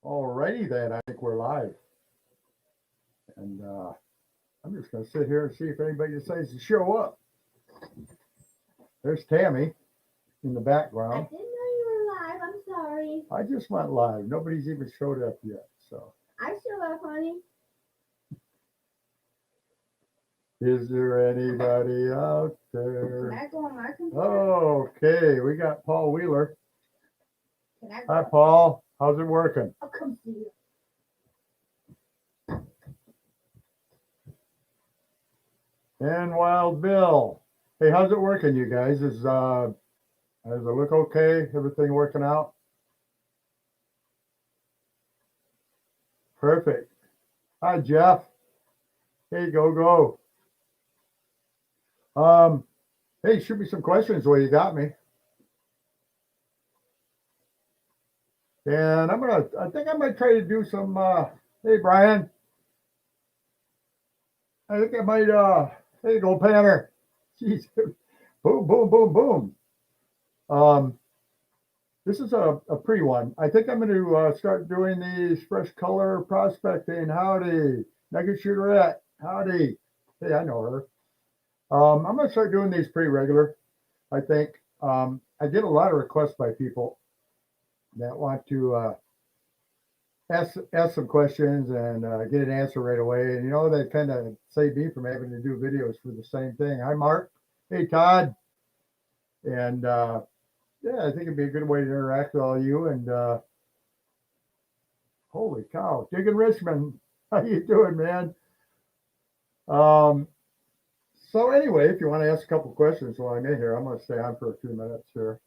Alrighty then, I think we're live. And I'm just going to sit here and see if anybody decides to show up. There's Tammy in the I background. didn't know you were live. I'm sorry. I just went live. Nobody's even showed up yet. So, I show up, honey. is there anybody out there? Can I go on my computer? Okay, we got Paul Wheeler. Can I go? Hi, Paul. How's it working? I'll come see you. And Wild Bill. Hey, how's it working, you guys? Does it look okay? Everything working out? Perfect. Hi, Jeff. Hey, go. Hey, shoot me some questions while you got me. And I think I might try to do some, hey, Brian. I think I might, there you go, Panner. Jeez, boom. This is a pre one. I think I'm going to start doing these fresh color prospecting. Howdy, Nugget Shooterette. Howdy. Hey, I know her. I'm going to start doing these pretty regular. I think I get a lot of requests by people that want to ask some questions and get an answer right away. And, they kind of save me from having to do videos for the same thing. Hi, Mark. Hey, Todd. And, yeah, I think it'd be a good way to interact with all you. And holy cow, Digging Richmond, how you doing, man? So anyway, if you want to ask a couple questions while I'm in here, I'm going to stay on for a few minutes here.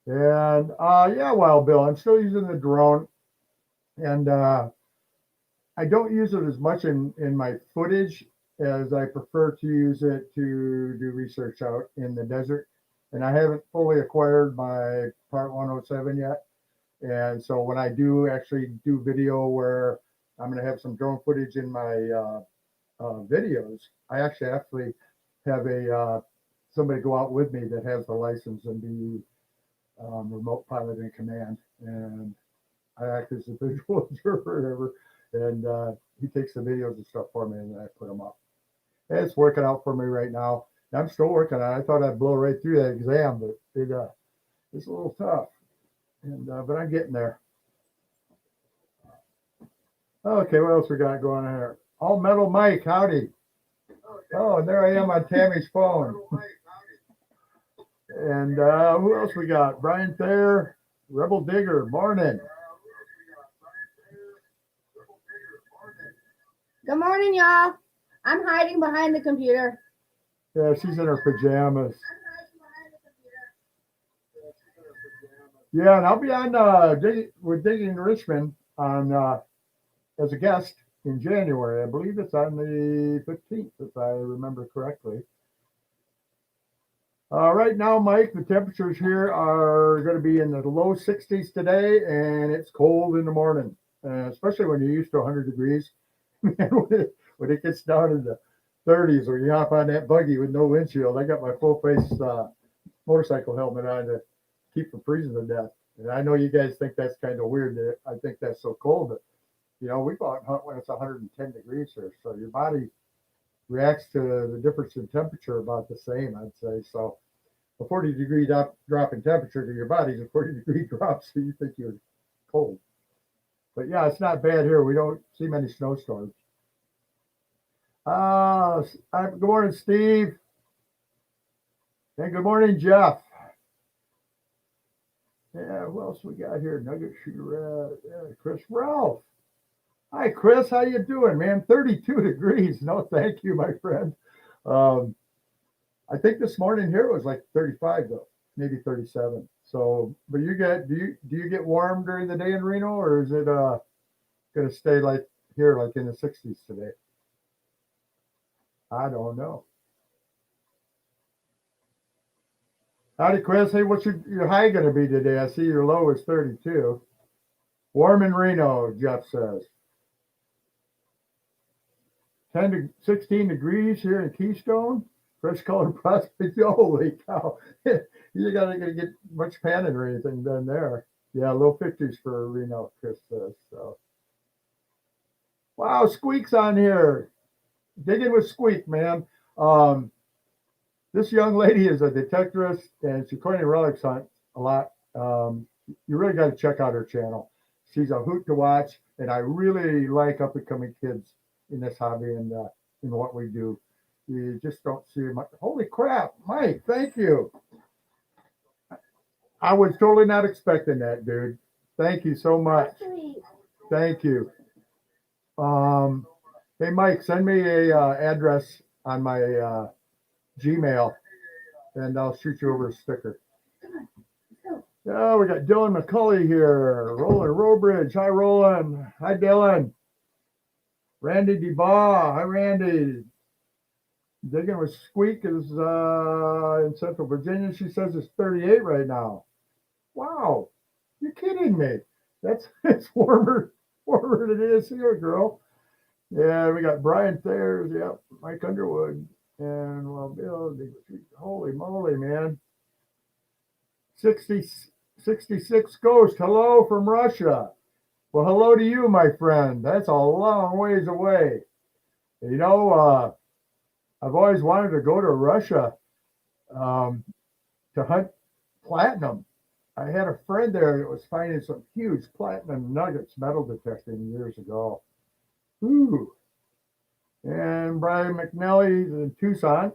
And yeah, Wild Bill, I'm still using the drone, and I don't use it as much in my footage as I prefer to use it to do research out in the desert. And I haven't fully acquired my Part 107 yet. And so when I do actually do video where I'm going to have some drone footage in my videos, I actually have somebody go out with me that has the license and be remote pilot in command. And I act as a visual observer, and he takes the videos and stuff for me, and then I put them up. And it's working out for me right now. I'm still working on it. I thought I'd blow right through that exam, but it's a little tough. And but I'm getting there. Okay, what else we got going on here? All Metal Mike, howdy. Oh, and there I am on Tammy's phone. And who else we got? Brian Thayer, Rebel Digger, morning. Good morning, y'all. I'm hiding behind the computer. Yeah, she's in her pajamas. Yeah, and I'll be on with Digging Richmond on as a guest in January. I believe it's on the 15th, if I remember correctly. Right now, Mike, the temperatures here are going to be in the low 60s today, and it's cold in the morning, especially when you're used to 100 degrees. when it gets down in the 30s, or you hop on that buggy with no windshield. I got my full face motorcycle helmet on to keep from freezing to death. And I know you guys think that's kind of weird. That I think that's so cold, but we go out and hunt when it's 110 degrees here, so your body reacts to the difference in temperature about the same, I'd say. So a 40-degree drop in temperature to your body is a 40-degree drop, so you think you're cold. But yeah, it's not bad here. We don't see many snowstorms. Good morning, Steve. And good morning, Jeff. Yeah, who else we got here? Nugget Shooter, Chris Ralph. Hi, Chris. How you doing, man? 32 degrees. No, thank you, my friend. I think this morning here it was like 35 though, maybe 37. So, but do you get warm during the day in Reno, or is it going to stay like here, like in the 60s today? I don't know. Howdy, Chris. Hey, what's your high going to be today? I see your low is 32. Warm in Reno, Jeff says. 10 to 16 degrees here in Keystone. Fresh colored prospect. Holy cow. You're not going to get much panning or anything done there. Yeah, low 50s for Reno, Chris says. So, wow, Squeak's on here. Digging with Squeak, man. Um, this young lady is a detectorist and she coined relics hunt a lot. You really got to check out her channel. She's a hoot to watch, and I really like up and coming kids in this hobby and in what we do. You just don't see much. Holy crap, Mike! Thank you. I was totally not expecting that, dude. Thank you so much. Thank you. Um, hey, Mike, send me a address on my Gmail, and I'll shoot you over a sticker. Oh, we got Dylan McCulley here. Roland Robridge. Hi, Roland. Hi, Dylan. Randy DeBaugh. Hi, Randy. Digging with Squeak is in Central Virginia. She says it's 38 right now. Wow. You're kidding me. That's it's warmer than it is here, girl. Yeah, we got Brian Thayers. Yep. Mike Underwood. And well, Bill. Holy moly, man. 60, 66 Ghost. Hello from Russia. Well, hello to you, my friend. That's a long ways away. You know, I've always wanted to go to Russia um, to hunt platinum. I had a friend there that was finding some huge platinum nuggets metal detecting years ago. Ooh. And Brian McNally in Tucson.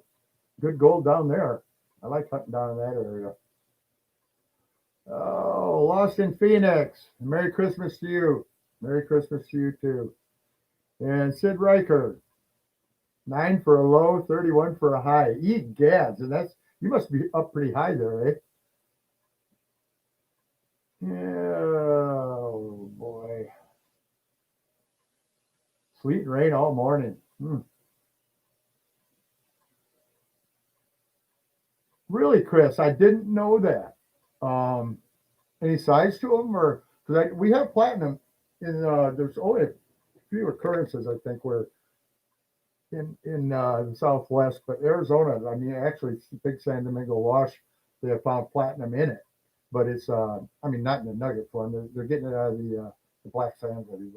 Good gold down there. I like hunting down in that area. Oh, Lost in Phoenix. Merry Christmas to you. Merry Christmas to you too. And Sid Riker. 9 for a low, 31 for a high. Eat gads. And that's, you must be up pretty high there, eh? Yeah, oh boy. Sleet and rain all morning. Really, Chris, I didn't know that. Any size to them, or because we have platinum in there's only a few occurrences I think where in the Southwest, but Arizona, I mean, actually, Big San Domingo Wash, they have found platinum in it, but it's I mean, not in the nugget form. They're getting it out of the black sands, I believe,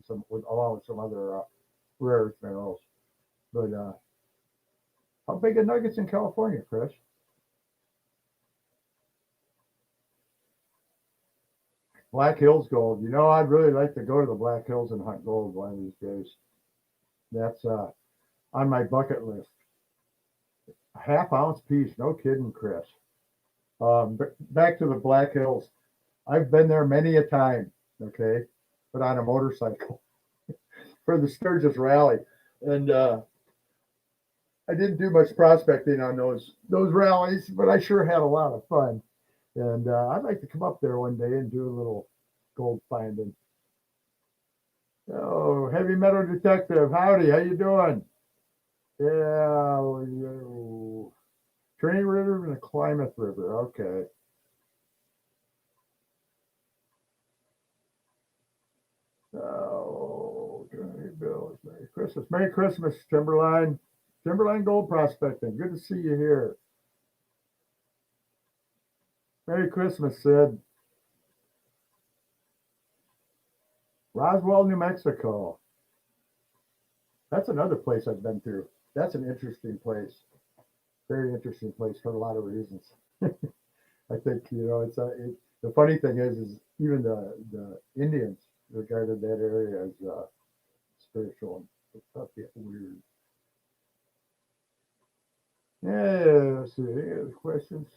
and along with some other rare earth minerals. But how big are nuggets in California, Chris? Black Hills gold. You know, I'd really like to go to the Black Hills and hunt gold one of these days. That's on my bucket list. A half ounce piece, no kidding, Chris. But back to the Black Hills. I've been there many a time, okay, but on a motorcycle for the Sturgis Rally, and I didn't do much prospecting on those rallies, but I sure had a lot of fun. And I'd like to come up there one day and do a little gold finding. Oh, heavy metal detective, howdy, how you doing? Yeah, Train River and the Klamath River. Okay. Oh, Bill, Merry Christmas. Merry Christmas, Timberline. Timberline Gold Prospecting. Good to see you here. Merry Christmas, Sid. Roswell, New Mexico. That's another place I've been to. That's an interesting place. Very interesting place for a lot of reasons. I think the funny thing is even the Indians regarded that area as spiritual. It's a bit weird. Yeah, let's see. Any other questions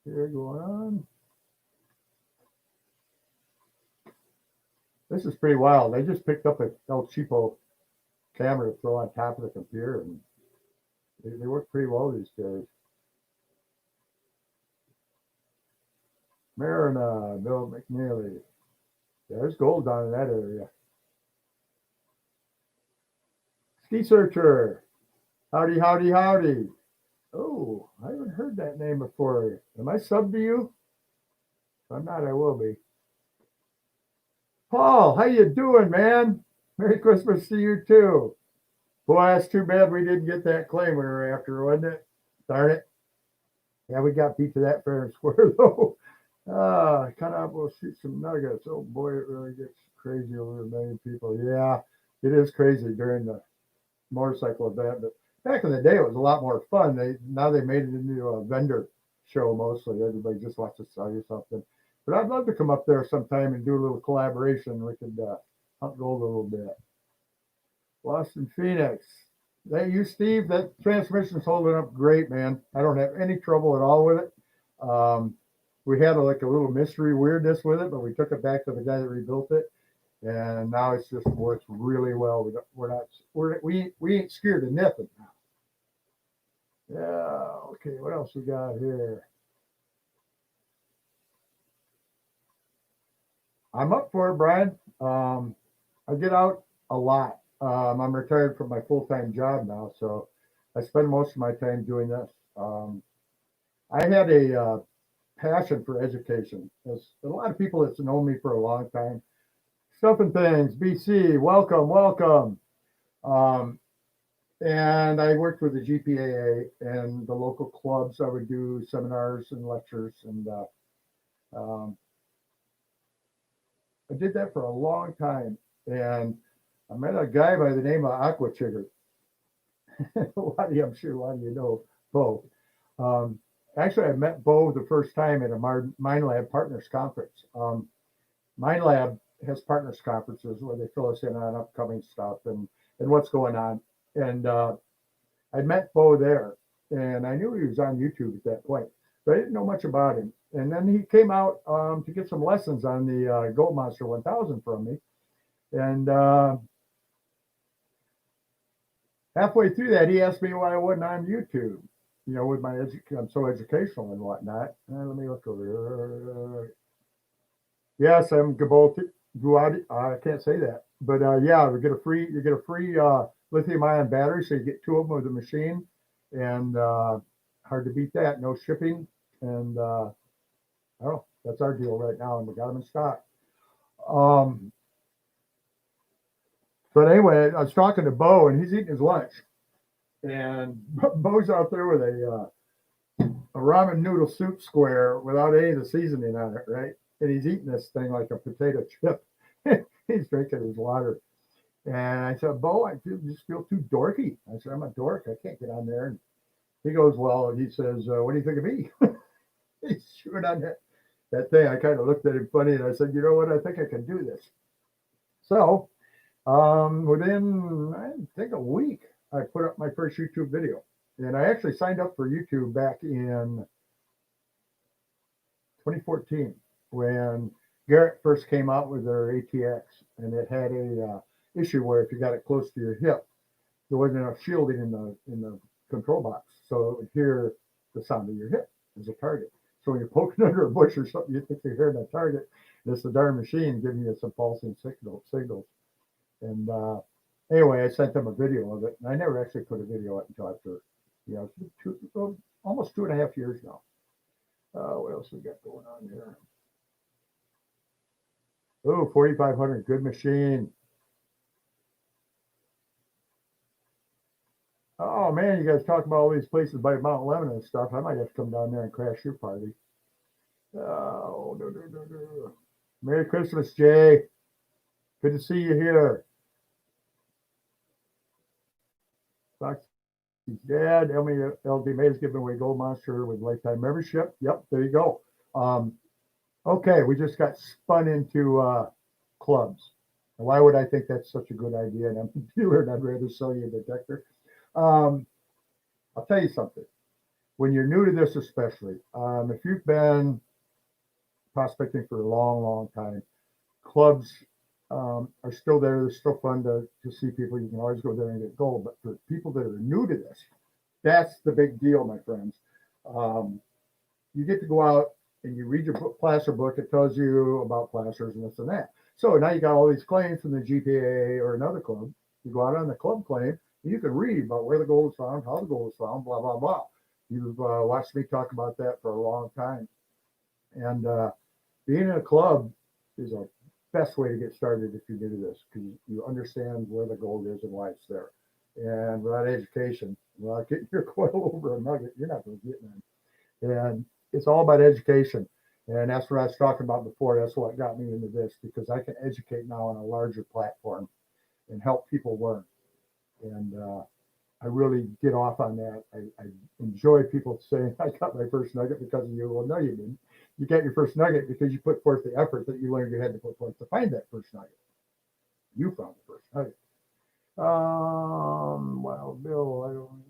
here going on? This is pretty wild. I just picked up a El Cheapo camera to throw on top of the computer, and they work pretty well these days. Marina, Bill McNeely. There's gold down in that area. Ski Searcher. Howdy, howdy, howdy. Oh, I haven't heard that name before. Am I sub to you? If I'm not, I will be. Paul, how you doing, man? Merry Christmas to you too. Boy, that's too bad we didn't get that claim we were after, wasn't it? Darn it. Yeah, we got beat to that fair and square though. Kind of, we'll shoot some nuggets. Oh boy, it really gets crazy over a million people. Yeah, it is crazy during the motorcycle event, but back in the day, it was a lot more fun. Now they made it into a vendor show mostly. Everybody just wants to sell you something. But I'd love to come up there sometime and do a little collaboration. We could hunt gold a little bit. Boston Phoenix. That you, Steve, that transmission's holding up great, man. I don't have any trouble at all with it. We had like a little mystery weirdness with it, but we took it back to the guy that rebuilt it, and now it's just works really well. We ain't scared of nothing. Yeah. Okay. What else we got here? I'm up for it, Brian. I get out a lot. I'm retired from my full-time job now, so I spend most of my time doing this. I had a passion for education. There's a lot of people that's known me for a long time. Stuff and Things, BC, welcome, welcome. Um, and I worked with the GPAA and the local clubs. I would do seminars and lectures, and um, I did that for a long time. And I met a guy by the name of Aqua Chigger. I'm sure a lot of you know Bo. Um, Actually, I met Bo the first time at a Mind Lab Partners Conference. Mind Lab has partners conferences where they fill us in on upcoming stuff and what's going on. And I met Bo there, and I knew he was on YouTube at that point, but I didn't know much about him. And then he came out to get some lessons on the Gold Monster 1000 from me. And halfway through that, he asked me why I wasn't on YouTube, with my I'm so educational and whatnot. Let me look over here. Yes, I'm Guadi. I can't say that, but yeah, you get a free lithium-ion battery, so you get two of them with the machine, and hard to beat that. No shipping, and I don't know. That's our deal right now, and we got them in stock. Um, but anyway, I was talking to Bo, and he's eating his lunch, and Bo's out there with a ramen noodle soup square without any of the seasoning on it, right? And he's eating this thing like a potato chip. He's drinking his water. And I said, Bo, just feel too dorky. I said, I'm a dork. I can't get on there. And he goes, well, and he says, what do you think of me? He's chewing on that thing. I kind of looked at him funny and I said, you know what? I think I can do this. So within, I think, a week, I put up my first YouTube video. And I actually signed up for YouTube back in 2014 when Garrett first came out with their ATX, and it had a issue where if you got it close to your hip, there wasn't enough shielding in the control box, so it would hear the sound of your hip as a target. So when you're poking under a bush or something, you think you're hearing that target, and it's the darn machine giving you some pulsing signals. And anyway, I sent them a video of it, and I never actually put a video up until after, almost 2.5 years now. What else we got going on here? Oh, 4,500, good machine. Oh man, you guys talk about all these places by Mount Lebanon and stuff. I might have to come down there and crash your party. Oh, no. Merry Christmas, Jay. Good to see you here. He's dead. LD May is giving away Gold Monster with lifetime membership. Yep, there you go. Okay, we just got spun into clubs. And why would I think that's such a good idea? And I'm a dealer and I'd rather sell you a detector. I'll tell you something. When you're new to this, especially, if you've been prospecting for a long, long time, clubs are still there. They're still fun to see people. You can always go there and get gold. But for people that are new to this, that's the big deal, my friends. You get to go out and you read your placer book. It tells you about placers and this and that. So now you got all these claims from the GPA or another club. You go out on the club claim, and you can read about where the gold is found, how the gold is found, blah, blah, blah. You've watched me talk about that for a long time. And being in a club is a best way to get started if you're new to this, because you understand where the gold is and why it's there. And without education, without getting your coil over a nugget, you're not going to get none. And it's all about education. And that's what I was talking about before. That's what got me into this, because I can educate now on a larger platform and help people learn. And I really get off on that. I enjoy people saying, I got my first nugget because of you. Well, no, you didn't. You got your first nugget because you put forth the effort that you learned you had to put forth to find that first nugget. You found the first nugget. Well, Bill, I don't.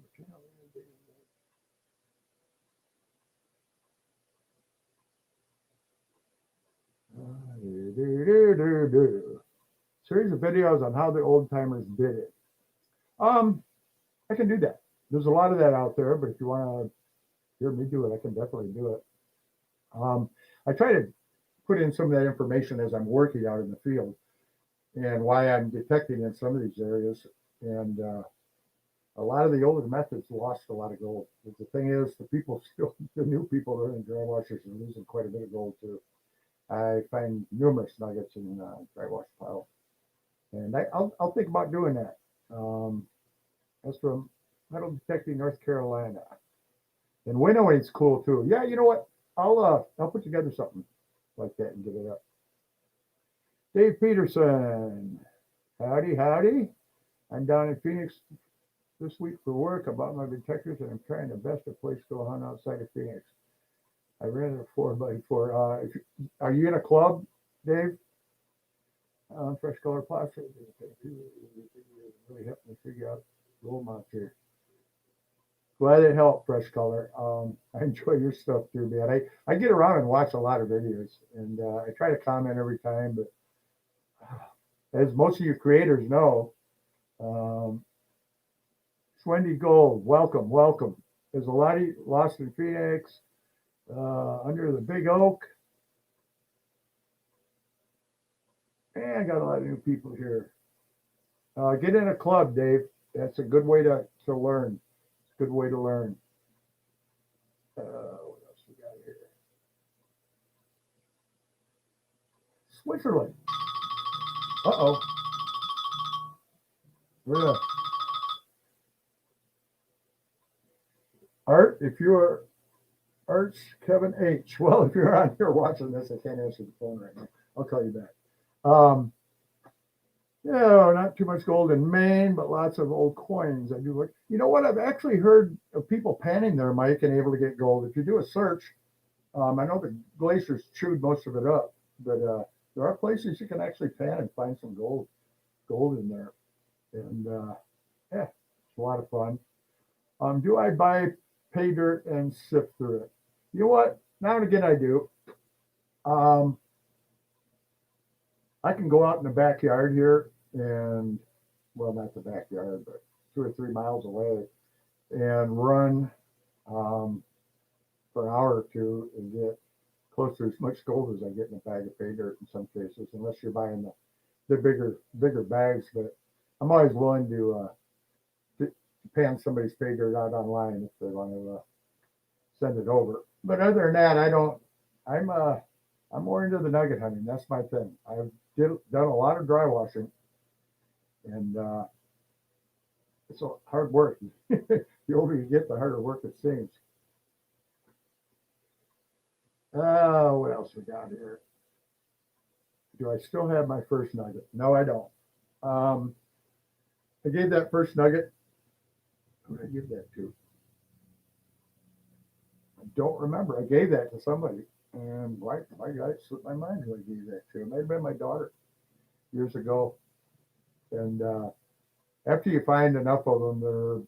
Series of videos on how the old timers did it. I can do that. There's a lot of that out there, but if you want to hear me do it, I can definitely do it. I try to put in some of that information as I'm working out in the field and why I'm detecting in some of these areas. And a lot of the older methods lost a lot of gold. But the thing is, the new people that are in dry washers are losing quite a bit of gold too. I find numerous nuggets in dry wash pile, and I'll think about doing that. That's from Metal Detecting, North Carolina, and winnowing's cool too. Yeah, you know what? I'll put together something like that and get it up. Dave Peterson, howdy, howdy. I'm down in Phoenix this week for work. I bought my detectors and I'm trying the best of place to go hunt outside of Phoenix. I rented a 4x4. Are you in a club, Dave? Fresh color plastic really helped me figure out gold mounts here. Glad it helped, Fresh Color. I enjoy your stuff too, man. I get around and watch a lot of videos, and I try to comment every time. But as most of you creators know, Wendy Gold, welcome, welcome. There's a lot of you lost in Phoenix, under the big oak. And I got a lot of new people here. Get in a club, Dave. That's a good way to learn. It's a good way to learn. What else we got here? Switzerland. Uh-oh. Yeah. Art, if you're Arts Kevin H. Well, if you're on here watching this, I can't answer the phone right now. I'll call you back. Not too much gold in Maine, but lots of old coins. I do look. You know what? I've actually heard of people panning their mic and able to get gold. If you do a search, I know the glaciers chewed most of it up, but there are places you can actually pan and find some gold in there. And it's a lot of fun. Do I buy pay dirt and sift through it? You know what? Now and again I do. I can go out in the backyard here and, well, not the backyard, but 2 or 3 miles away and run for an hour or two and get close to as much gold as I get in a bag of pay dirt in some cases, unless you're buying the bigger bags. But I'm always willing to pan somebody's pay dirt out online if they want to send it over. But other than that, I don't. I'm more into the nugget hunting. That's my thing. I've done a lot of dry washing, and it's hard work. The older you get, the harder work it seems. What else we got here? Do I still have my first nugget? No, I don't. I gave that first nugget. Who did I give that to? I don't remember. I gave that to somebody. And my God, it slipped my mind who I gave that to. It might have been my daughter years ago. And after you find enough of them,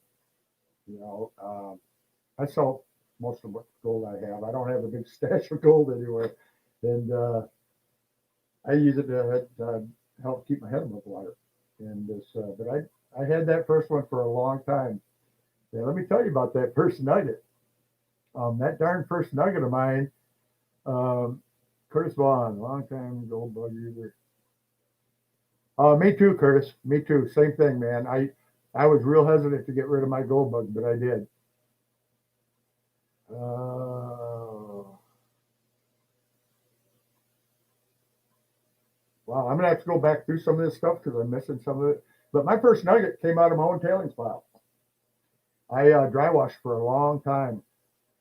I sell most of what gold I have. I don't have a big stash of gold anywhere. And I use it to help keep my head above water. And but I had that first one for a long time. And let me tell you about that first nugget. That darn first nugget of mine, Curtis Vaughn, long time gold bug user. Me too, Curtis. Me too. Same thing, man. I was real hesitant to get rid of my gold bug, but I did. Wow, I'm gonna have to go back through some of this stuff because I'm missing some of it. But my first nugget came out of my own tailings pile. I dry washed for a long time.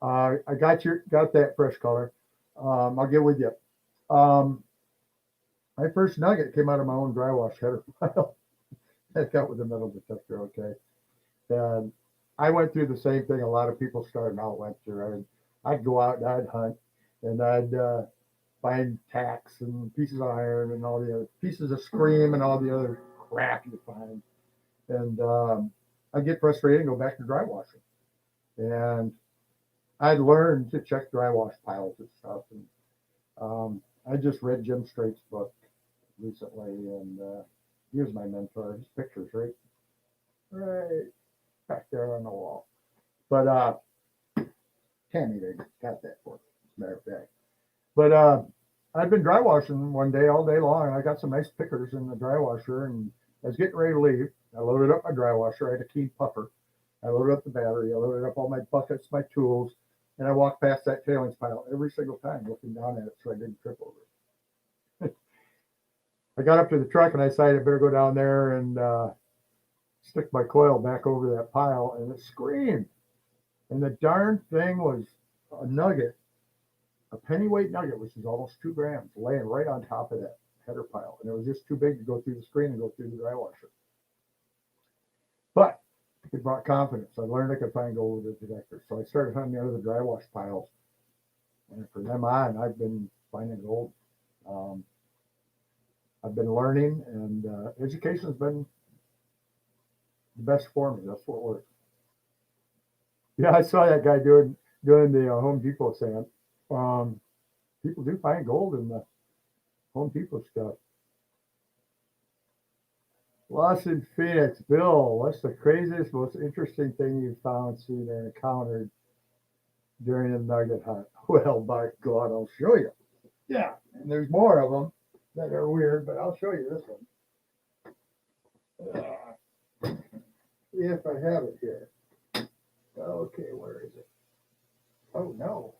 I got that Fresh Color. I'll get with you. Um, my first nugget came out of my own dry wash header file. That got with the metal detector, okay. And I went through the same thing a lot of people starting out went through. I'd go out and I'd hunt and I'd find tacks and pieces of iron and all the other pieces of scream and all the other crap you find. And I'd get frustrated and go back to dry washing. And I'd learned to check dry wash piles and stuff. And I just read Jim Straight's book recently, and he was my mentor. His pictures right back there on the wall. But Tammy they got that for me, as a matter of fact. But I'd been dry washing one day all day long, and I got some nice pickers in the dry washer, and I was getting ready to leave. I loaded up my dry washer. I had a Keen puffer. I loaded up the battery. I loaded up all my buckets, my tools, and I walked past that tailings pile every single time, looking down at it so I didn't trip over it. I got up to the truck and I decided I better go down there and stick my coil back over that pile, and it screamed. And the darn thing was a nugget, a pennyweight nugget, which is almost 2 grams, laying right on top of that header pile. And it was just too big to go through the screen and go through the dry washer. But it brought confidence. I learned I could find gold with the detector. So I started hunting under the dry wash piles. And from then on, I've been finding gold. I've been learning, and education has been the best for me. That's what works. Yeah, I saw that guy doing the Home Depot sand. People do find gold in the Home Depot stuff. Lost in Phoenix, Bill. What's the craziest, most interesting thing you found, seen, or encountered during a nugget hunt? Well, by God, I'll show you. Yeah, and there's more of them that are weird, but I'll show you this one. If I have it here. Okay, where is it? Oh, no.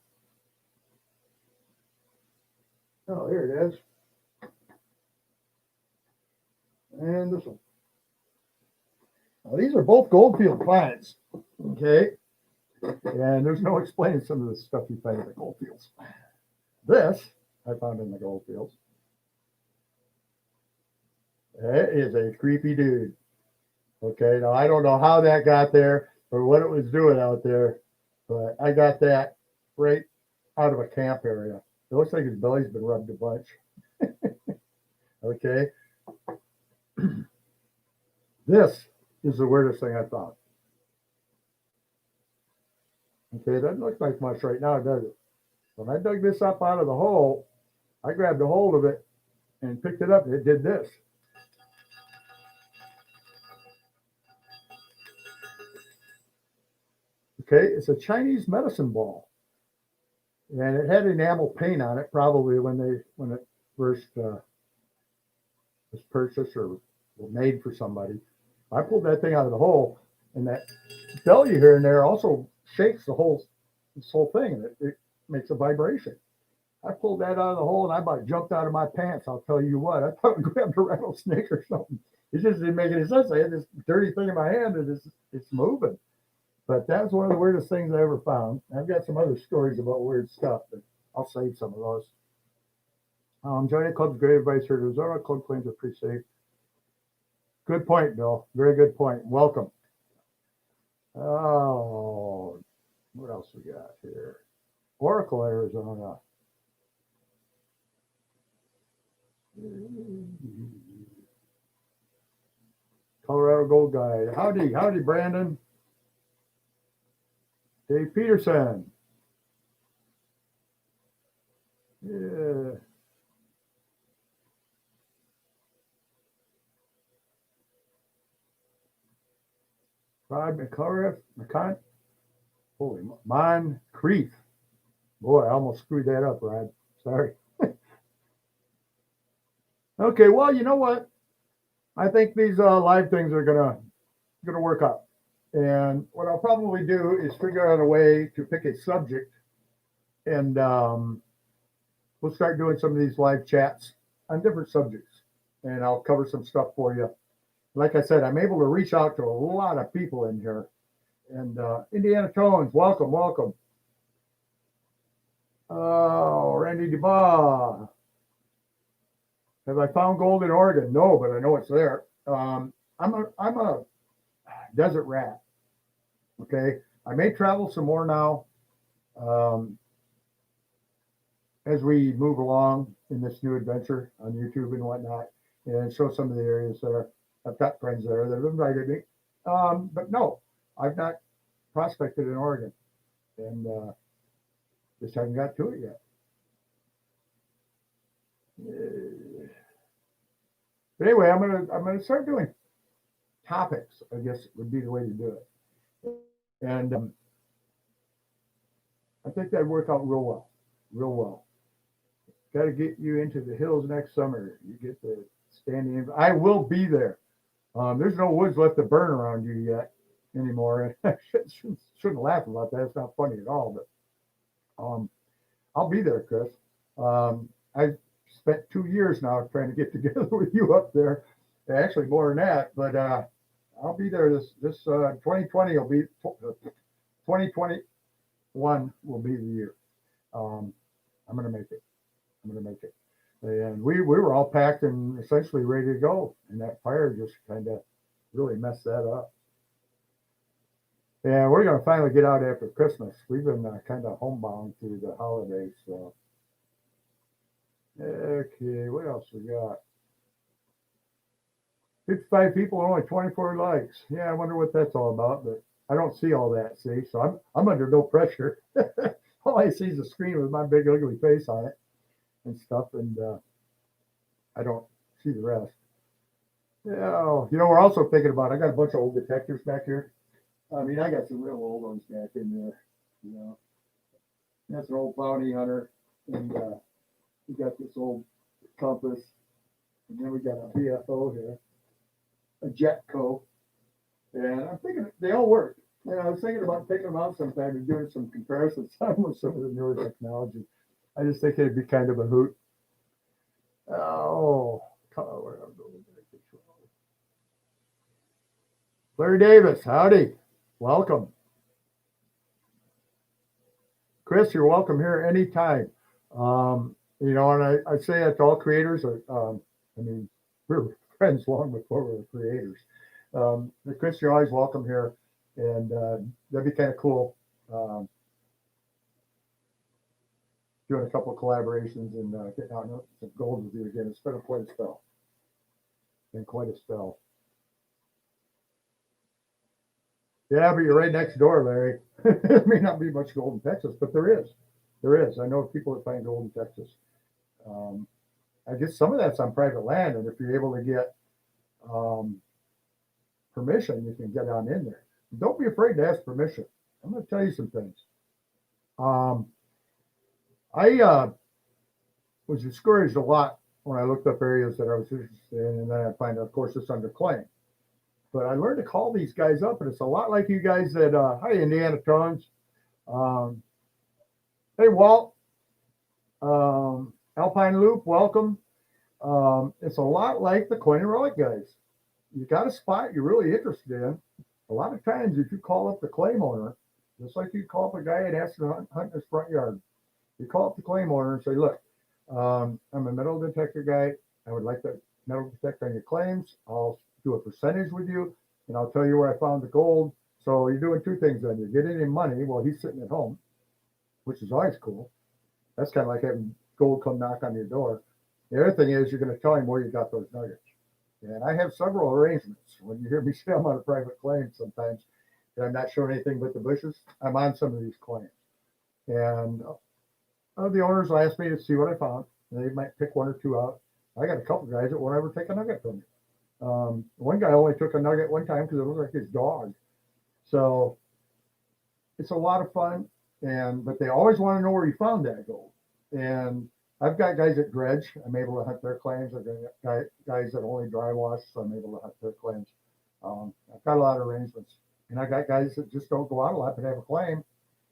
Oh, here it is. And this one. Now, these are both Goldfield finds. Okay. And there's no explaining some of the stuff you find in the Goldfields. This I found in the Goldfields. That is a creepy dude. Okay. Now, I don't know how that got there or what it was doing out there, but I got that right out of a camp area. It looks like his belly's been rubbed a bunch. Okay. This is the weirdest thing I found. Okay, it doesn't look like much right now, does it? When I dug this up out of the hole, I grabbed a hold of it and picked it up, and it did this. Okay, it's a Chinese medicine ball. And it had enamel paint on it, probably when it first was purchased or made for somebody. I pulled that thing out of the hole, and that bell you hear in there also shakes this whole thing, and it makes a vibration. I pulled that out of the hole, and I about jumped out of my pants. I'll tell you what, I thought I grabbed a rattlesnake or something. It just didn't make any sense. I had this dirty thing in my hand, and it's moving. But that was one of the weirdest things I ever found. I've got some other stories about weird stuff, but I'll save some of those. Joining club's great advice here. Arizona club claims are pretty safe. Good point, Bill. Very good point. Welcome. Oh, what else we got here? Oracle, Arizona. Colorado Gold Guide. Howdy, Brandon. Dave Peterson. Yeah. Rod McCon. Holy Moncrief. Boy, I almost screwed that up, Rod. Sorry. Okay, well, you know what? I think these live things are gonna work out. And what I'll probably do is figure out a way to pick a subject, and we'll start doing some of these live chats on different subjects, and I'll cover some stuff for you. Like I said, I'm able to reach out to a lot of people in here. And Indiana Tones, welcome. Oh, Randy DeBaugh. Have I found gold in Oregon? No, but I know it's there. I'm a desert rat. Okay, I may travel some more now um, as we move along in this new adventure on YouTube and whatnot, and show some of the areas there. I've got friends there that have invited me, but no, I've not prospected in Oregon, and just haven't got to it yet. But anyway, I'm gonna start doing topics. I guess would be the way to do it, and I think that'd work out real well, real well. Got to get you into the hills next summer. You get the standing. I will be there. There's no woods left to burn around you yet anymore. I shouldn't laugh about that. It's not funny at all. But I'll be there, Chris. I spent 2 years now trying to get together with you up there. Actually, more than that. But I'll be there. This 2020 will be 2021 will be the year. I'm gonna make it. I'm gonna make it. And we were all packed and essentially ready to go, and that fire just kind of really messed that up. And we're gonna finally get out after Christmas. We've been kind of homebound through the holidays. So okay, what else we got? 55 people, only 24 likes. Yeah, I wonder what that's all about. But I don't see all that. See, so I'm under no pressure. All I see is a screen with my big ugly face on it and stuff, and I don't see the rest. Yeah, we're also thinking about. I got a bunch of old detectors back here. I mean, I got some real old ones back in there. You know, that's an old bounty hunter, and we got this old compass, and then we got a BFO here, a Jetco, and I'm thinking they all work. And I was thinking about taking them out sometime and doing some comparisons with some of the newer technology. I just think it'd be kind of a hoot. Oh, where I'm going. Larry Davis, howdy. Welcome. Chris, you're welcome here anytime. And I say that to all creators. I mean, we're friends long before we were creators. But Chris, you're always welcome here. And that'd be kind of cool doing a couple of collaborations and getting out some gold with you again. It's been quite a spell. Been quite a spell. Yeah, but you're right next door, Larry. There may not be much gold in Texas, but there is. There is. I know people that find gold in Texas. Um, I guess some of that's on private land, and if you're able to get um, permission, you can get on in there. Don't be afraid to ask permission. I'm going to tell you some things. Um, I was discouraged a lot when I looked up areas that I was interested in, and then I find, of course, it's under claim. But I learned to call these guys up, and it's a lot like you guys that, hi, Indiana Tones. Um, hey, Walt, Alpine Loop, welcome. It's a lot like the coin and relic guys. You got a spot you're really interested in. A lot of times, if you call up the claim owner, just like you call up a guy and ask to hunt in his front yard, you call up the claim owner and say, look, I'm a metal detector guy. I would like to metal detect on your claims. I'll do a percentage with you, and I'll tell you where I found the gold. So you're doing two things then. You're getting him money while he's sitting at home, which is always cool. That's kind of like having gold come knock on your door. The other thing is you're going to tell him where you got those nuggets. And I have several arrangements. When you hear me say I'm on a private claim sometimes, and I'm not showing anything but the bushes, I'm on some of these claims. And the owners will ask me to see what I found. They might pick one or two out. I got a couple guys that won't ever take a nugget from me. One guy only took a nugget one time because it looked like his dog. So it's a lot of fun, but they always want to know where you found that gold. And I've got guys that dredge. I'm able to hunt their claims. I've got guys that only dry wash, so I'm able to hunt their claims. I've got a lot of arrangements, and I got guys that just don't go out a lot but have a claim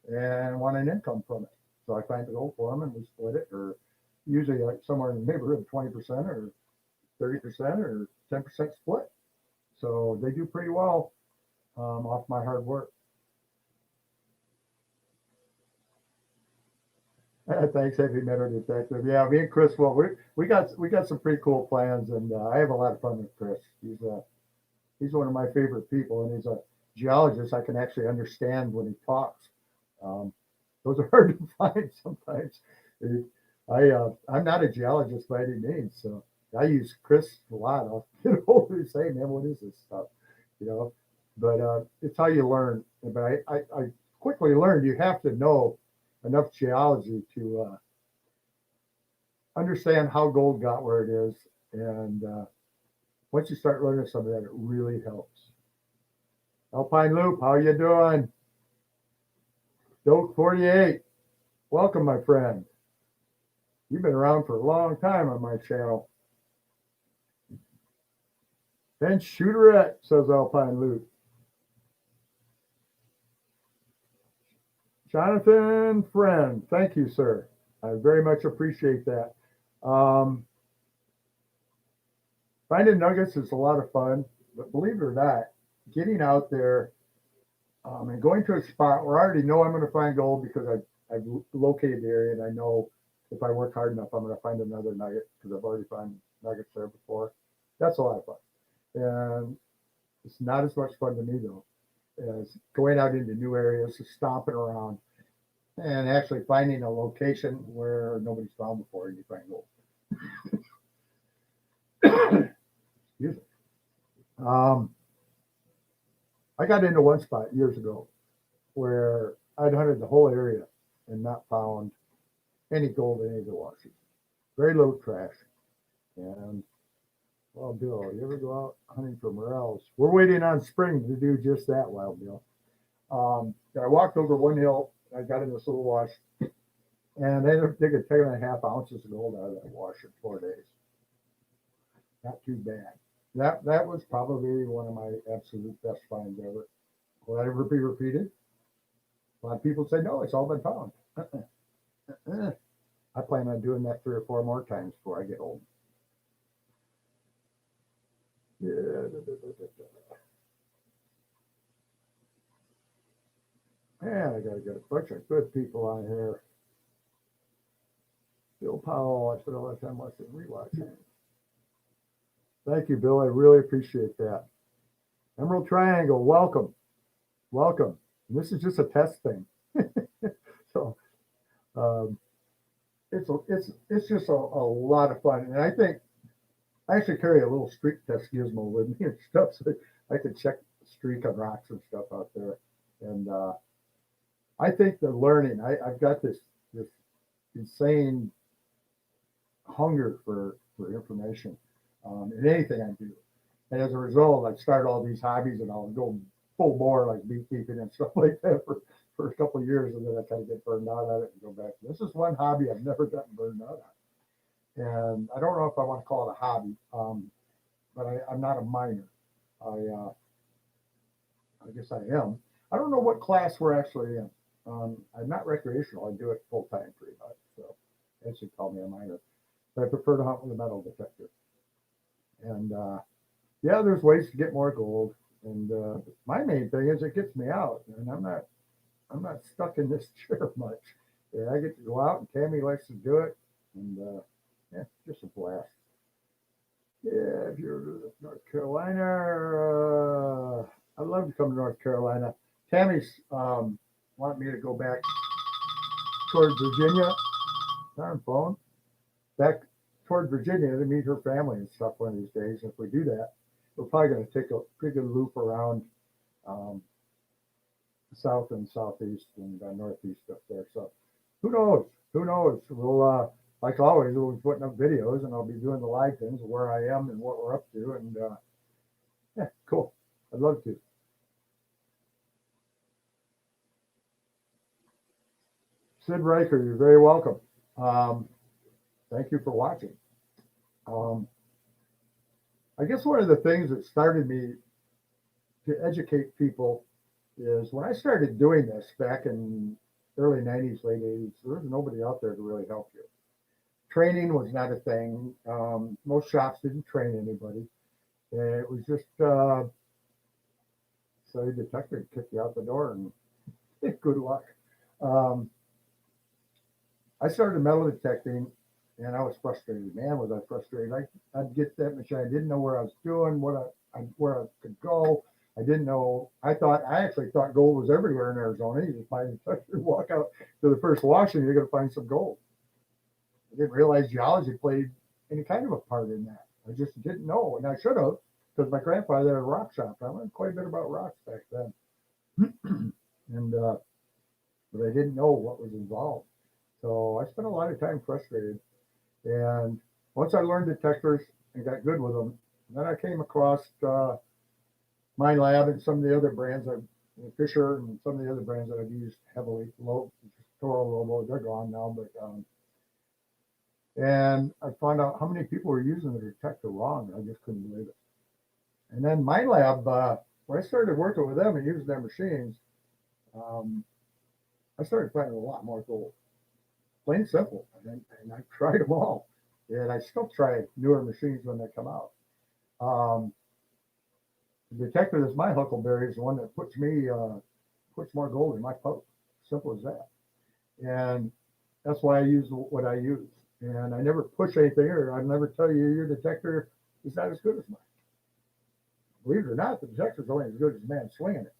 and want an income from it. So I find the gold for them, and we split it, or usually like somewhere in the neighborhood of 20% or 30% or 10% split. So they do pretty well off my hard work. Thanks, Heavy Metal Detective. Yeah, me and Chris. Well, we got some pretty cool plans, and I have a lot of fun with Chris. He's one of my favorite people, and he's a geologist. I can actually understand when he talks. Um, those are hard to find sometimes. I'm not a geologist by any means, so I use Chris a lot. I'll get over and say, man, what is this stuff? You know, but it's how you learn. But I quickly learned you have to know enough geology to understand how gold got where it is, and once you start learning some of that, it really helps. Alpine Loop, how you doing? Doke 48, welcome, my friend. You've been around for a long time on my channel. Ben Shooterette, says Alpine Loop. Jonathan Friend, thank you, sir. I very much appreciate that. Um, Finding nuggets is a lot of fun, but believe it or not, getting out there and going to a spot where I already know I'm going to find gold because I've located the area and I know if I work hard enough, I'm going to find another nugget because I've already found nuggets there before. That's a lot of fun. And it's not as much fun to me though as going out into new areas, stomping around, and actually finding a location where nobody's found before and you find gold. Excuse me. I got into one spot years ago where I'd hunted the whole area and not found any gold in any of the washes. Very little trash. And well, Bill, you ever go out hunting for morels? We're waiting on spring to do just that, Wild Bill. I walked over one hill. I got in this little wash, and they ended up digging 10.5 ounces of gold out of that wash in 4 days. Not too bad. That was probably one of my absolute best finds ever. Will that ever be repeated? A lot of people say no, it's all been found. I plan on doing that 3 or 4 more times before I get old. Yeah. Man, I gotta get a bunch of good people on here. Bill Powell, I spent all that time watching rewatching. Thank you, Bill. I really appreciate that. Emerald Triangle, welcome. Welcome. And this is just a test thing. So it's just a lot of fun. And I think I actually carry a little streak test gizmo with me and stuff so I can check the streak on rocks and stuff out there. And I think the learning, I've got this insane hunger for information in anything I do. And as a result, I start all these hobbies and I'll go full bore like beekeeping and stuff like that for a couple of years, and then I kind of get burned out at it and go back. This is one hobby I've never gotten burned out on. And I don't know if I want to call it a hobby, but I'm not a miner. I guess I am. I don't know what class we're actually in. I'm not recreational. I do it full time pretty much. So they should call me a miner. But I prefer to hunt with a metal detector. And yeah, there's ways to get more gold. And my main thing is it gets me out, and I'm not stuck in this chair much. Yeah, I get to go out, and Tammy likes to do it, and yeah, just a blast. Yeah, if you're in North Carolina, I'd love to come to North Carolina. Tammy's wanting me to go back toward Virginia. Darn phone. Back toward Virginia to meet her family and stuff one of these days. If we do that, we're probably going to take a pretty good loop around south and southeast and northeast up there. So who knows? Who knows? We'll, like always, we'll be putting up videos and I'll be doing the live things of where I am and what we're up to. And yeah, cool. I'd love to. Sid Riker, you're very welcome. Thank you for watching. I guess one of the things that started me to educate people is when I started doing this back in early 90s, late 80s, there was nobody out there to really help you. Training was not a thing. Most shops didn't train anybody. It was just say detector kick you out the door and good luck. I started metal detecting, and I was frustrated. Man, was I frustrated. I'd get that machine. I didn't know where I was doing, where I could go. I didn't know. I actually thought gold was everywhere in Arizona. You just find a detector, walk out to the first washing, you're going to find some gold. I didn't realize geology played any kind of a part in that. I just didn't know, and I should have, because my grandfather had a rock shop. I learned quite a bit about rocks back then, and but I didn't know what was involved. So I spent a lot of time frustrated. And once I learned detectors and got good with them, then I came across Mine Lab and some of the other brands, Fisher and some of the other brands that I've used heavily. Toro Lobo, they're gone now, but and I found out how many people were using the detector wrong. I just couldn't believe it. And then Mine Lab, when I started working with them and using their machines, I started finding a lot more gold. Plain simple. And I tried them all. And I still try newer machines when they come out. The detector that's my Huckleberry is the one that puts more gold in my poke. Simple as that. And that's why I use what I use. And I never push anything, or I never tell you your detector is not as good as mine. Believe it or not, the detector is only as good as the man swinging it.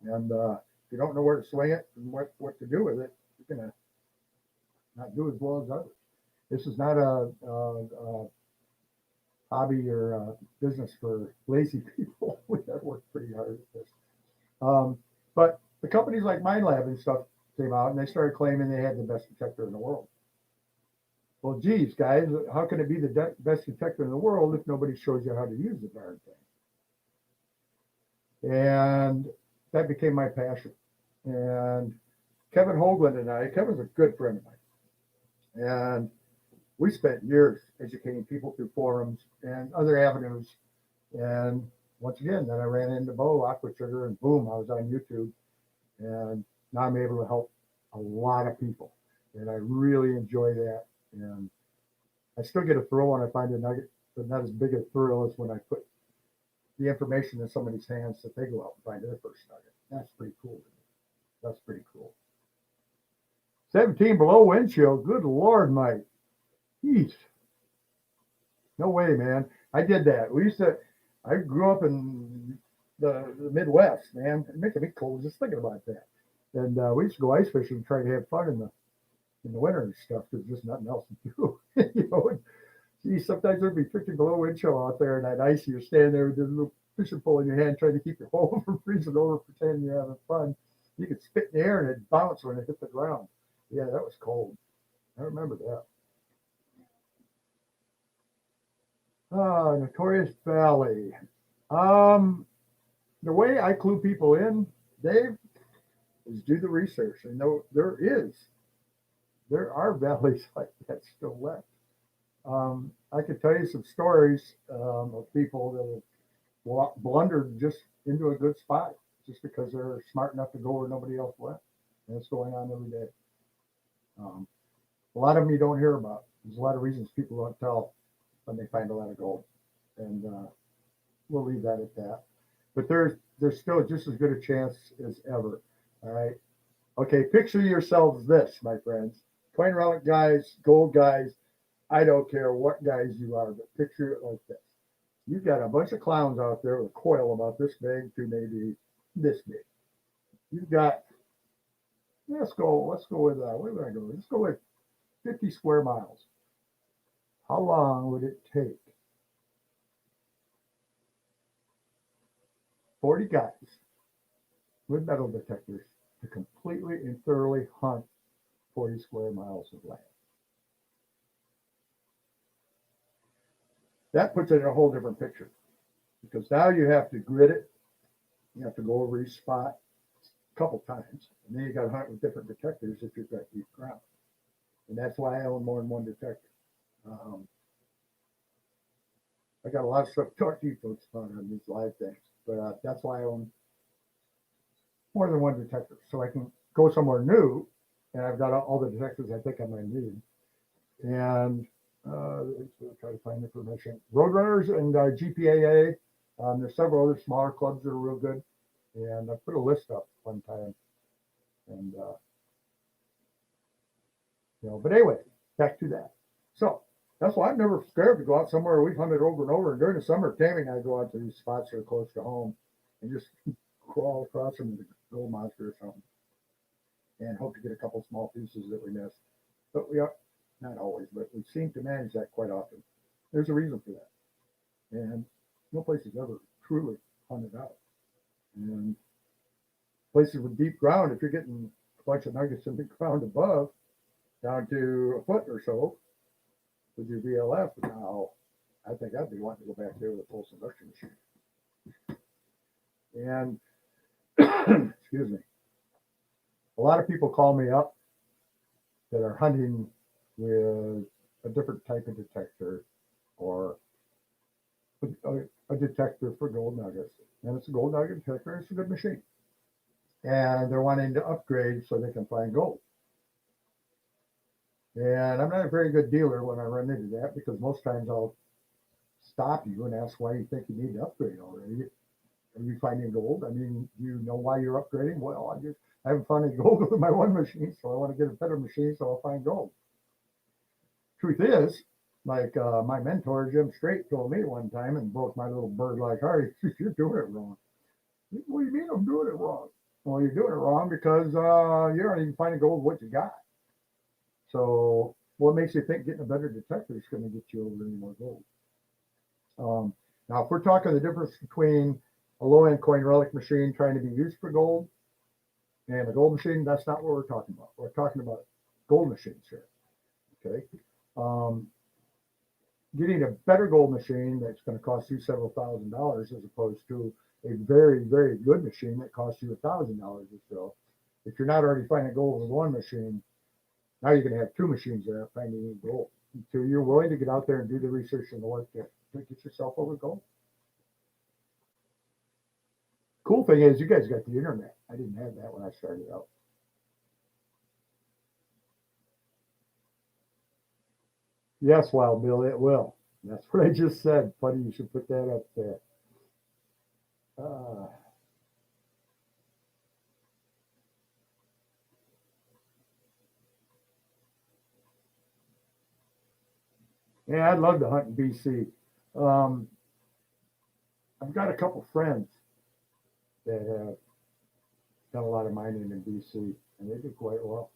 And if you don't know where to swing it and what to do with it, you're gonna not do as well as others. This is not a hobby or a business for lazy people. We have worked pretty hard at this. But the companies like Mine Lab and stuff came out, and they started claiming they had the best detector in the world. Well, geez, guys, how can it be the best detector in the world if nobody shows you how to use the darn thing? And that became my passion. And Kevin Hoagland and Kevin's a good friend of mine. And we spent years educating people through forums and other avenues. And once again, then I ran into Bo Aqua Sugar, and boom, I was on YouTube. And now I'm able to help a lot of people. And I really enjoy that. And I still get a thrill when I find a nugget, but not as big a thrill as when I put the information in somebody's hands that they go out and find their first nugget. That's pretty cool. That's pretty cool. 17 below wind chill. Good Lord, Mike. Jeez. No way, man. I did that. I grew up in the Midwest, man. It makes me cold just thinking about that. And we used to go ice fishing and try to have fun in the winter and stuff, because there's nothing else to do. Geez, sometimes there'd be 50 below wind chill out there, and that ice, you're standing there with this little fishing pole in your hand trying to keep your hole from freezing over, pretending you're having fun. You could spit in the air and it'd bounce when it hit the ground. Yeah, that was cold. I remember that. Notorious Valley. The way I clue people in, Dave, is do the research. And there are valleys like that still left. I could tell you some stories of people that have blundered just into a good spot just because they're smart enough to go where nobody else went. And it's going on every day. A lot of them you don't hear about. There's a lot of reasons people don't tell when they find a lot of gold. And we'll leave that at that. But there's still just as good a chance as ever. All right. Okay, picture yourselves this, my friends. Coin relic guys, gold guys, I don't care what guys you are, but picture it like this. You've got a bunch of clowns out there with a coil about this big to maybe this big. You've got, let's go with, where would I go? Let's go with 50 square miles. How long would it take 40 guys with metal detectors to completely and thoroughly hunt 40 square miles of land? That puts it in a whole different picture, because now you have to grid it. You have to go over each spot a couple times, and then you got to hunt with different detectors if you've got deep ground. And that's why I own more than one detector. I got a lot of stuff to talk to you folks about on these live things, but that's why I own more than one detector, so I can go somewhere new, and I've got all the detectors I think I might need. And try to find information. Roadrunners and GPAA. There's several other smaller clubs that are real good, and I put a list up one time, and But anyway, back to that. So that's why I'm never scared to go out somewhere. We've hunted over and over. And during the summer, Tammy and I go out to these spots that are close to home and just crawl across them with a gold monster or something and hope to get a couple small pieces that we missed. But we are not always, but we seem to manage that quite often. There's a reason for that. And no place is ever truly hunted out. And places with deep ground, if you're getting a bunch of nuggets in the ground above, down to a foot or so with your VLF, now I think I'd be wanting to go back there with a full induction machine. And excuse me, a lot of people call me up that are hunting with a different type of detector or a detector for gold nuggets. And it's a gold nugget detector. It's a good machine. And they're wanting to upgrade so they can find gold. And I'm not a very good dealer when I run into that because most times I'll stop you and ask why you think you need to upgrade already. Are you finding gold? I mean, you know why you're upgrading? Well, I haven't found any gold with my one machine, so I want to get a better machine so I'll find gold. Truth is, like my mentor Jim Straight told me one time and broke my little bird-like heart. You're doing it wrong. What do you mean I'm doing it wrong? Well, you're doing it wrong because you aren't even finding gold what you got. So what makes you think getting a better detector is going to get you over any more gold? Now, if we're talking the difference between a low-end coin relic machine trying to be used for gold and a gold machine, that's not what we're talking about. We're talking about gold machines here. Okay. Getting a better gold machine that's going to cost you several $1,000s as opposed to a very, very good machine that costs you $1,000 or so. If you're not already finding gold with one machine, now you're going to have two machines that are finding gold. So you're willing to get out there and do the research and the work to get yourself over gold. Cool thing is, you guys got the internet. I didn't have that when I started out. Yes, Wild Bill, it will. That's what I just said. Funny you should put that up there. Uh, yeah, I'd love to hunt in BC. Um, I've got a couple friends that have done a lot of mining in BC, and they do quite well.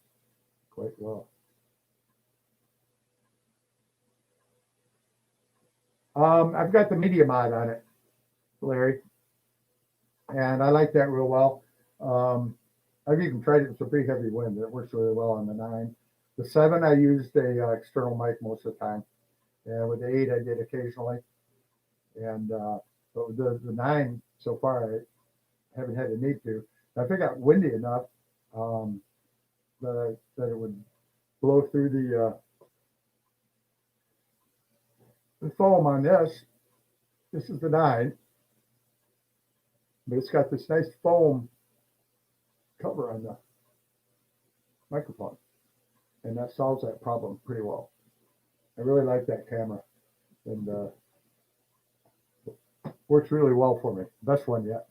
Quite well. I've got the media mod on it, Larry, and I like that real well. I've even tried it with a pretty heavy wind. It works really well on the 9. The 7, I used a external mic most of the time, and with the 8, I did occasionally. And but with the 9 so far, I haven't had a need to. If it got windy enough um, that it would blow through the foam on this. This is the 9, but it's got this nice foam cover on the microphone, and that solves that problem pretty well. I really like that camera, and works really well for me. Best one yet.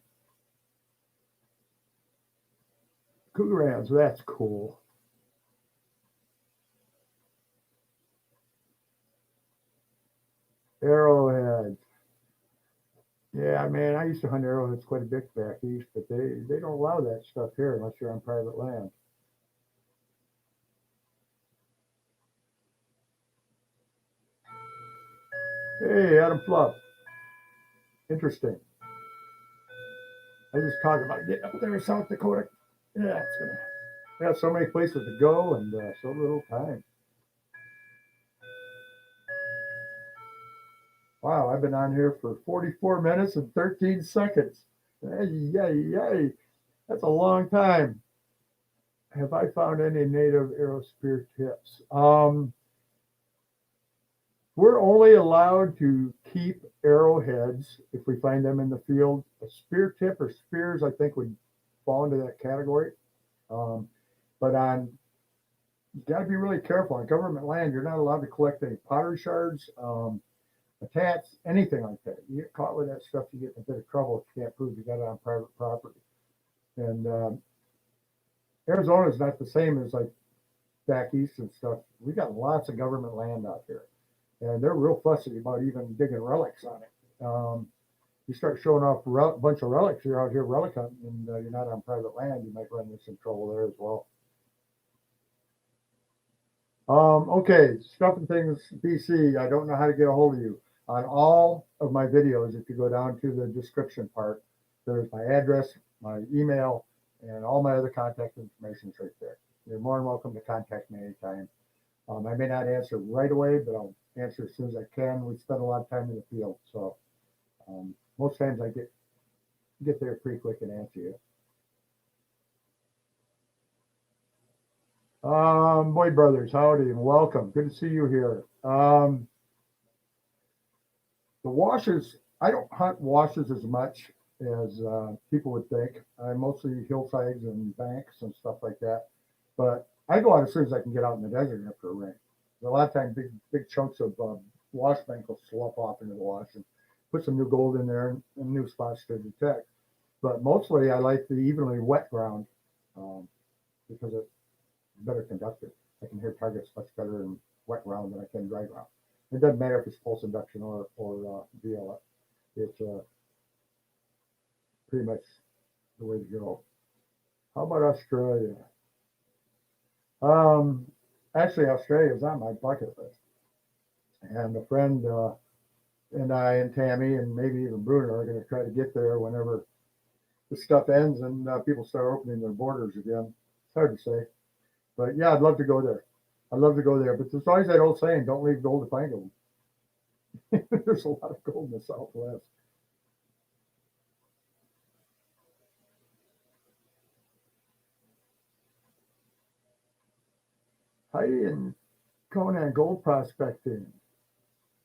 Cougarans, that's cool. Arrowheads. Yeah, man, I used to hunt arrowheads quite a bit back east, but they don't allow that stuff here unless you're on private land. Hey, Adam Fluff. Interesting. I was talking about getting up there in South Dakota. Yeah, it's gonna have so many places to go and so little time. Wow, I've been on here for 44 minutes and 13 seconds. Hey, yay, yay. That's a long time. Have I found any native arrow spear tips? We're only allowed to keep arrowheads if we find them in the field. A spear tip or spears, I think, would fall into that category. Um, but you got to be really careful on government land. You're not allowed to collect any pottery shards, tats, anything like that. You get caught with that stuff, you get in a bit of trouble if you can't prove you got it on private property. And Arizona is not the same as like back east and stuff, we got lots of government land out here, and they're real fussy about even digging relics on it. You start showing off a bunch of relics, you're out here relic hunting, and you're not on private land, you might run into some trouble there as well. Okay, Stuff and Things BC. I don't know how to get a hold of you. On all of my videos, if you go down to the description part, there's my address, my email, and all my other contact information is right there. You're more than welcome to contact me anytime. I may not answer right away, but I'll answer as soon as I can. We spend a lot of time in the field, so most times I get there pretty quick and answer you. Boyd Brothers, howdy and welcome. Good to see you here. The washes, I don't hunt washes as much as people would think. I mostly hillsides and banks and stuff like that. But I go out as soon as I can get out in the desert after a rain. A lot of times, big chunks of wash bank will slough off into the wash and put some new gold in there and new spots to detect. But mostly, I like the evenly wet ground because it's better conducted. I can hear targets much better in wet ground than I can dry ground. It doesn't matter if it's pulse induction or VLF. It's pretty much the way to go. How about Australia? Actually, Australia is on my bucket list. And a friend and I and Tammy and maybe even Bruno are going to try to get there whenever the stuff ends and people start opening their borders again. It's hard to say. But yeah, I'd love to go there. I'd love to go there. But there's always that old saying, don't leave gold to find gold. There's a lot of gold in the Southwest. Heidi and Conan gold prospecting.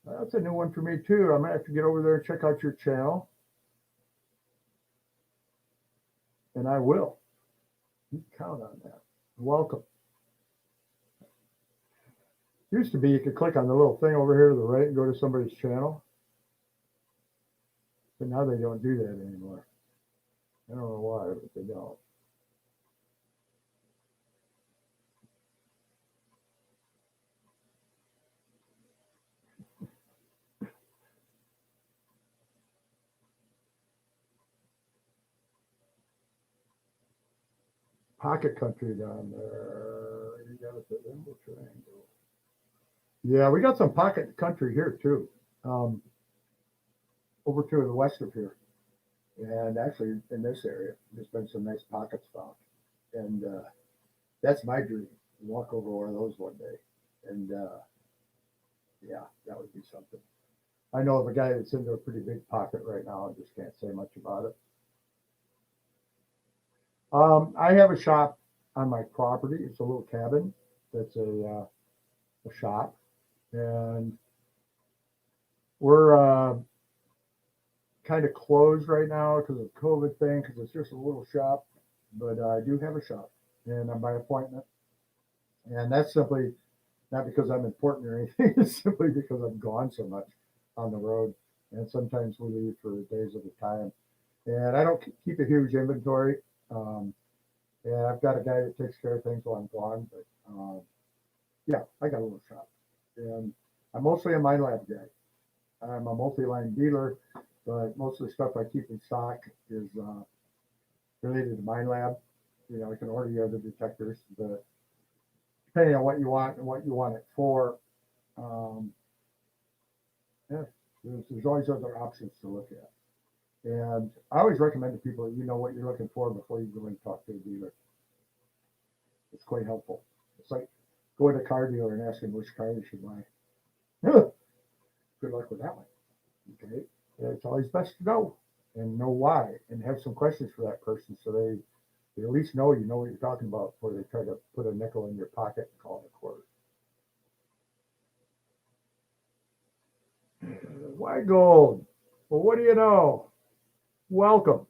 That's a new one for me too. I'm gonna have to get over there and check out your channel. And I will. You can count on that. Welcome. Used to be you could click on the little thing over here to the right and go to somebody's channel. But now they don't do that anymore. I don't know why, but they don't. Pocket country down there. You got the Emerald Triangle. Yeah, we got some pocket country here too. Over to the west of here. And actually in this area, there's been some nice pockets found. And that's my dream. Walk over one of those one day. And yeah, that would be something. I know of a guy that's into a pretty big pocket right now. I just can't say much about it. I have a shop on my property. It's a little cabin that's a shop, and we're kind of closed right now because of the COVID thing, because it's just a little shop. But I do have a shop, and I'm by appointment, and that's simply not because I'm important or anything. It's simply because I'm gone so much on the road, and sometimes we leave for days at a time, and I don't keep a huge inventory. And I've got a guy that takes care of things while I'm gone, but yeah, I got a little shop, and I'm mostly a mine lab guy. I'm a multi-line dealer, but most of the stuff I keep in stock is related to mine lab. You know, I can order you other detectors, but depending on what you want and what you want it for, yeah, there's always other options to look at. And I always recommend to people that you know what you're looking for before you go and talk to a dealer. It's quite helpful. It's like going to a car dealer and asking which car you should buy. Good luck with that one. Okay. It's always best to know and know why and have some questions for that person so they at least know you know what you're talking about before they try to put a nickel in your pocket and call it a quarter. Why gold? Well, what do you know? Welcome.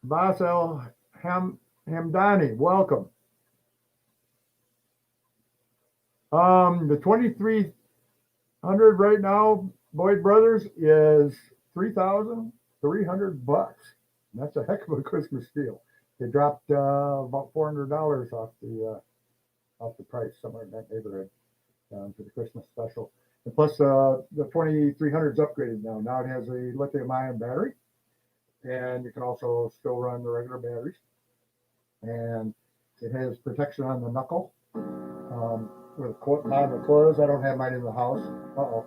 Basel Hamdani, welcome. The 2300 right now, Boyd Brothers, is $3,300. That's a heck of a Christmas deal. they dropped about $400 off the price, somewhere in that neighborhood, for the Christmas special. And plus, the 2300 is upgraded now. Now it has a lithium-ion battery, and you can also still run the regular batteries. And it has protection on the knuckle, where the bottom of the close. I don't have mine in the house. Uh-oh.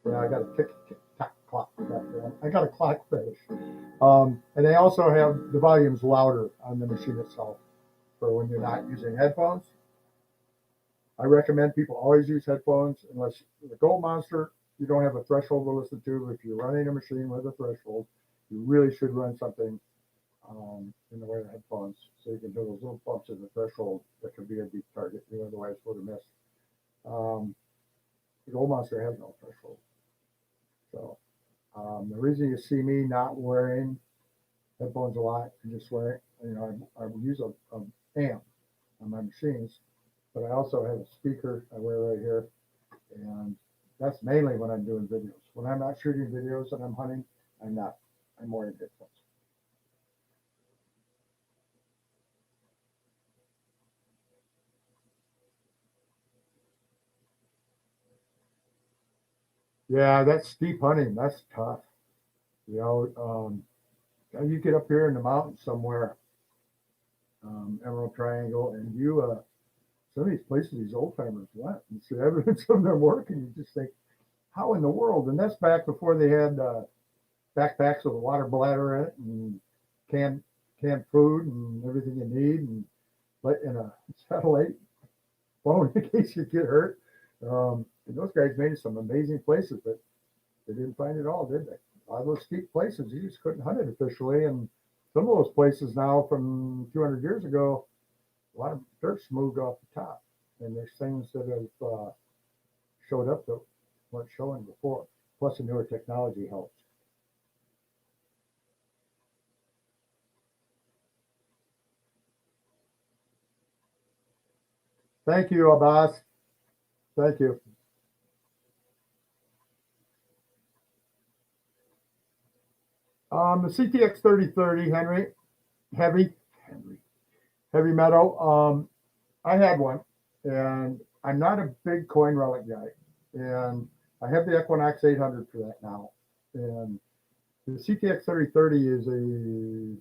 Yeah, I got a tick-tock clock back there. I got a clock fetish. And they also have the volumes louder on the machine itself for when you're not using headphones. I recommend people always use headphones unless the Gold Monster, you don't have a threshold to listen to. If you're running a machine with a threshold, you really should run something in the way of headphones so you can hear those little bumps in the threshold that could be a deep target you otherwise would have missed. The Gold Monster has no threshold. So the reason you see me not wearing headphones a lot and just wearing, I use a amp on my machines, but I also have a speaker I wear right here, and that's mainly when I'm doing videos. When I'm not shooting videos and I'm hunting, I'm wearing headphones. Yeah, that's steep hunting. That's tough. You know, you get up here in the mountains somewhere, Emerald Triangle, and some of these places these old timers went and see evidence of their work, and you just think, how in the world? And that's back before they had backpacks with a water bladder in it and canned food and everything you need, and in a satellite phone in case you get hurt. And those guys made some amazing places, but they didn't find it all, did they? A lot of those steep places, you just couldn't hunt it officially. And some of those places now from 200 years ago, a lot of dirt's moved off the top. And there's things that have showed up that weren't showing before. Plus, the newer technology helps. Thank you, Abbas. Thank you. The CTX 3030 Henry, heavy metal. I had one, and I'm not a big coin relic guy, and I have the Equinox 800 for that now. And the CTX 3030 is a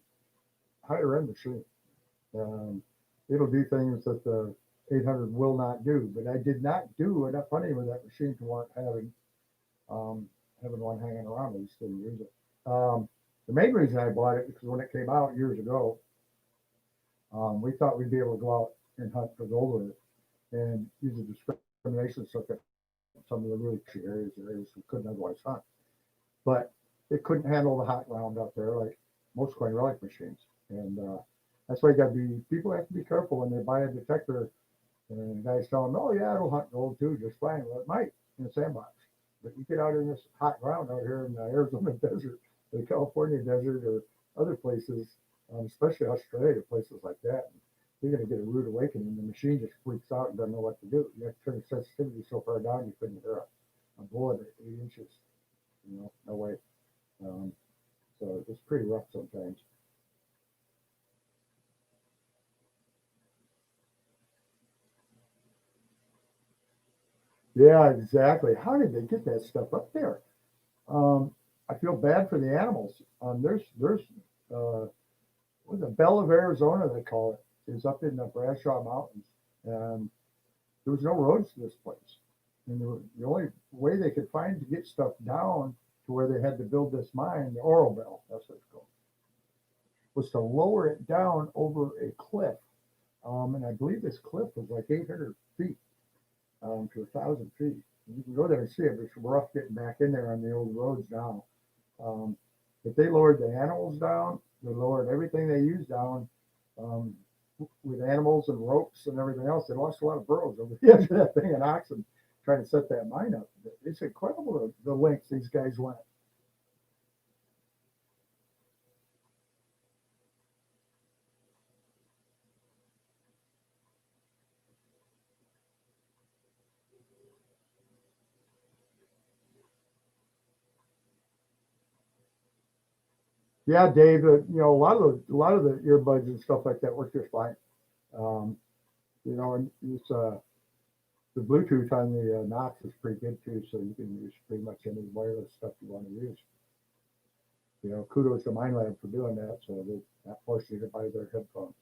higher end machine. It'll do things that the 800 will not do, but I did not do enough hunting with that machine to warrant having one hanging around. I just didn't use it. The main reason I bought it because when it came out years ago, we thought we'd be able to go out and hunt for gold with it and use a discrimination circuit in some of the really key areas we couldn't otherwise hunt. But it couldn't handle the hot ground out there like most coin relic machines. And that's why people have to be careful when they buy a detector. And the guys tell them, oh, yeah, it'll hunt gold too, just fine. Well, it might in a sandbox. But you get out in this hot ground out here in the Arizona desert, the California desert, or other places, especially Australia, places like that, you're going to get a rude awakening. The machine just freaks out and doesn't know what to do. You have to turn the sensitivity so far down you couldn't hear a bullet at 8 inches. No way. So it's pretty rough sometimes. Yeah, exactly. How did they get that stuff up there? I feel bad for the animals. There's what the Bell of Arizona they call it is up in the Brashaw Mountains, and there was no roads to this place. And the only way they could find to get stuff down to where they had to build this mine, the Oro Bell, that's what it's called, was to lower it down over a cliff. And I believe this cliff was like 800 feet to 1,000 feet. You can go there and see it, but it's rough getting back in there on the old roads now. But they lowered the animals down. They lowered everything they used down with animals and ropes and everything else. They lost a lot of burros over the edge of that thing and oxen trying to set that mine up. It's incredible the lengths these guys went. Yeah, Dave, a lot of the earbuds and stuff like that work just fine. Um, and it's the Bluetooth on the Knox is pretty good too, so you can use pretty much any wireless stuff you want to use. Kudos to MindLab for doing that, so they're not forcing you to buy their headphones.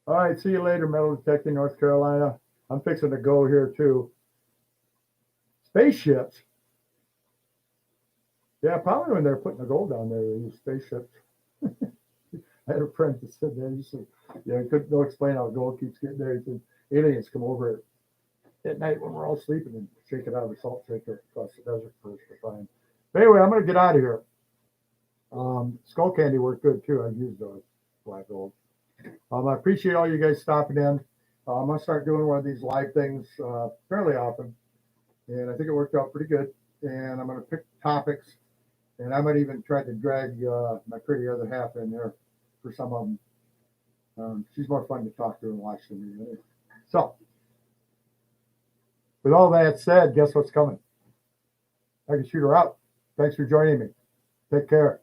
All right, see you later, Metal Detecting, North Carolina. I'm fixing to go here too. Spaceships. Yeah, probably when they're putting the gold down there, they use spaceships. I had a friend that said that. He said, "Yeah, he couldn't explain how gold keeps getting there." He said, "Aliens come over at night when we're all sleeping and shake it out of the salt shaker across the desert for us to find." But anyway, I'm going to get out of here. Skull candy worked good too. I've used those black gold. I appreciate all you guys stopping in. I'm going to start doing one of these live things fairly often. And I think it worked out pretty good. And I'm going to pick topics. And I might even try to drag my pretty other half in there for some of them. She's more fun to talk to and watch than me. So, with all that said, guess what's coming? I can shoot her out. Thanks for joining me. Take care.